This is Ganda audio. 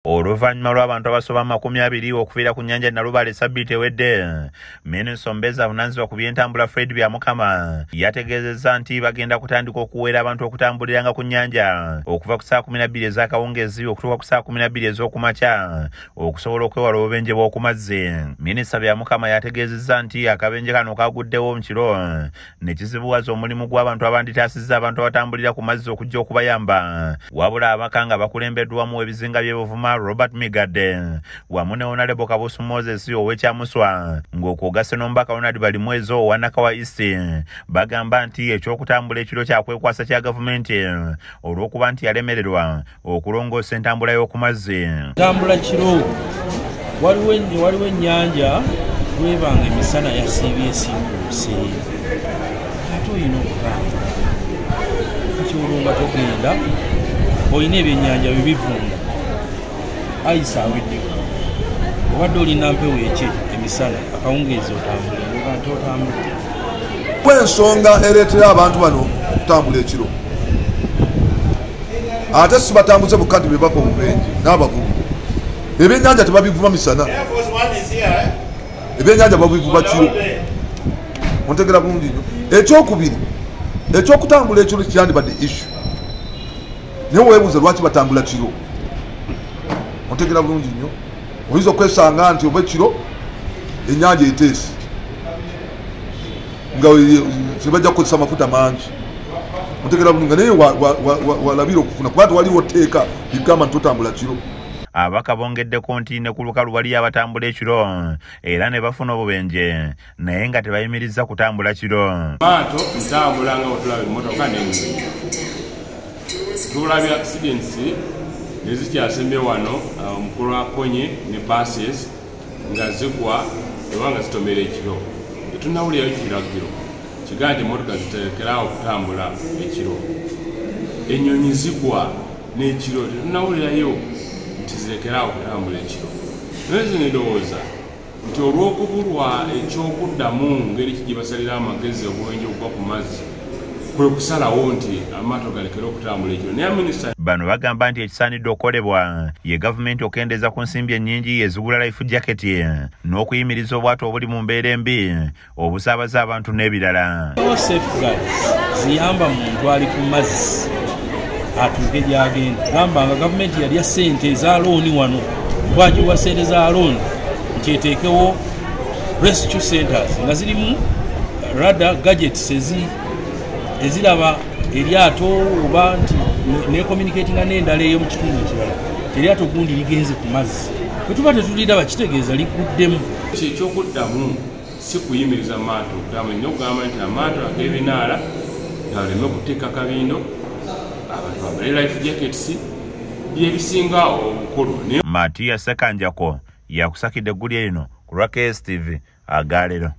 Oluvannyuma lw'abantu abasoba 20 okufiira ku Nyanja Nalubale Sabbiiti ewedde, Minisita omubeezi avunaanyizibwa ku by'entambula Fred Byamukama yategeezezza nti bagenda kutandika okuweera abantu okutambuliranga ku nnyanja okuva ku saa 12 ez'akawungeezi okutuuka ku saa 12 ez'okumakya okusobola okwewala obubenje bw'oku mazzi. Minisita Byamukama yategeezezza nti akabenje kano kaguddewo mu kiro ne kizibuwaza omulimu gw'abantu abanditaasizza abantu abatambulira ku mazzi okujja okubayamba, wabula abaka nga bakulembeddwamu ebizinga by'ebuvuma Robert Migade wamu ne Honorable Kabusu Moses ow'ekyamuswa ng'okugase n'omubaka Ronald Balimwezo owa Nakawa East bagamba nti ekyokutambula ekiro kyakwekwasa kya gavumenti olw'okuba nti yalemererwa okulongoosa entambula y'oku mazzi. Tambula kiro waliwo ennyanja webanga emisana yasiibye esiikuuse ate olina okukanga kakyolunga togenda olina ebyennyanja bibivunda ayisa aweddeko obadde olina mpewo eki emisana akawungeezi otambule nti otambule kwensonga ereetera abantu bano okutambula ekiro ate sibatambuze bukadde bwe bava obubenje n'abavubi ebyennyanja tebabivuba misana ebyennyanja babivuba kiro ontegera bulungi nnyo. Ekyokubiri ekyokutambula ekiro kyandibadde issue naye weebuuze lwaki batambula kiro ontegera bulungi nnyo. Oyinza okwesanga nti oba ekiro ennyanja eteesi nga tebajja kukozesa mafuta mangi ontegera bulungi naye walabira okufuna kuba tewaliwo tteeka ligamba nti otambula kiro. Abaka bongeddeko nti ne ku lukalu waliyo abatambula ekiro era ne bafuna obubenje naye nga tebayimiriza kutambula kiro. Maato ntambula nga otulaba emmotoka n'ennyonyi tulabye accidents nezikyasembe wano omukulu akonye ne buses nga zigwa ewanga zitomera ekiro. Tetunnawulirayo kiragiro kigaa nti emmotoka ziterekerawo okutambula ekiro. Ennyonyi zigwa n'ekiro tetunnawulirayo nti zirekerawo okutambula ekiro. Naye zino ndowooza nti olw'okubulwa ekyokuddamu ngeri ki gye basalira amagezi obwenje okugwa ku mazzi kwe kusalawo nti amaato galekera okutambula ekiro. Naye minisita bano bagamba nti ekisaanidde okukolebwa ye gavumenti okendeeza ku nsimbi ennyingi ezigula life jacket n'okuyimiriza obwato obuli mu mbeera embi obusaabaza abantu n'ebirala. Ziyamba muntu ali ku mazzi atuuke gy'agenda. Gamba nga gavumenti yalya ssente eza looni wano twagiwa ssente za looni nti eteekewo rescue centers nga zirimu radar gadgets eziraba eryato oba nti necommunicatinga n'endala eyo mu kitundu ekirala eryato gundi ligenze ku mazzi bwe tuba tetuliraba kitegeeza liguddemu. Ekyokuddamu si kuyimiriza maato okugamba nnyo okugamba nti amaato ag'ebinaala galeme kuteeka kabindo abantu bambale life jackets byebisinga obukulu. Matiya Sekanjako yakusakidde eggulya lino ku KSTV Agaalero.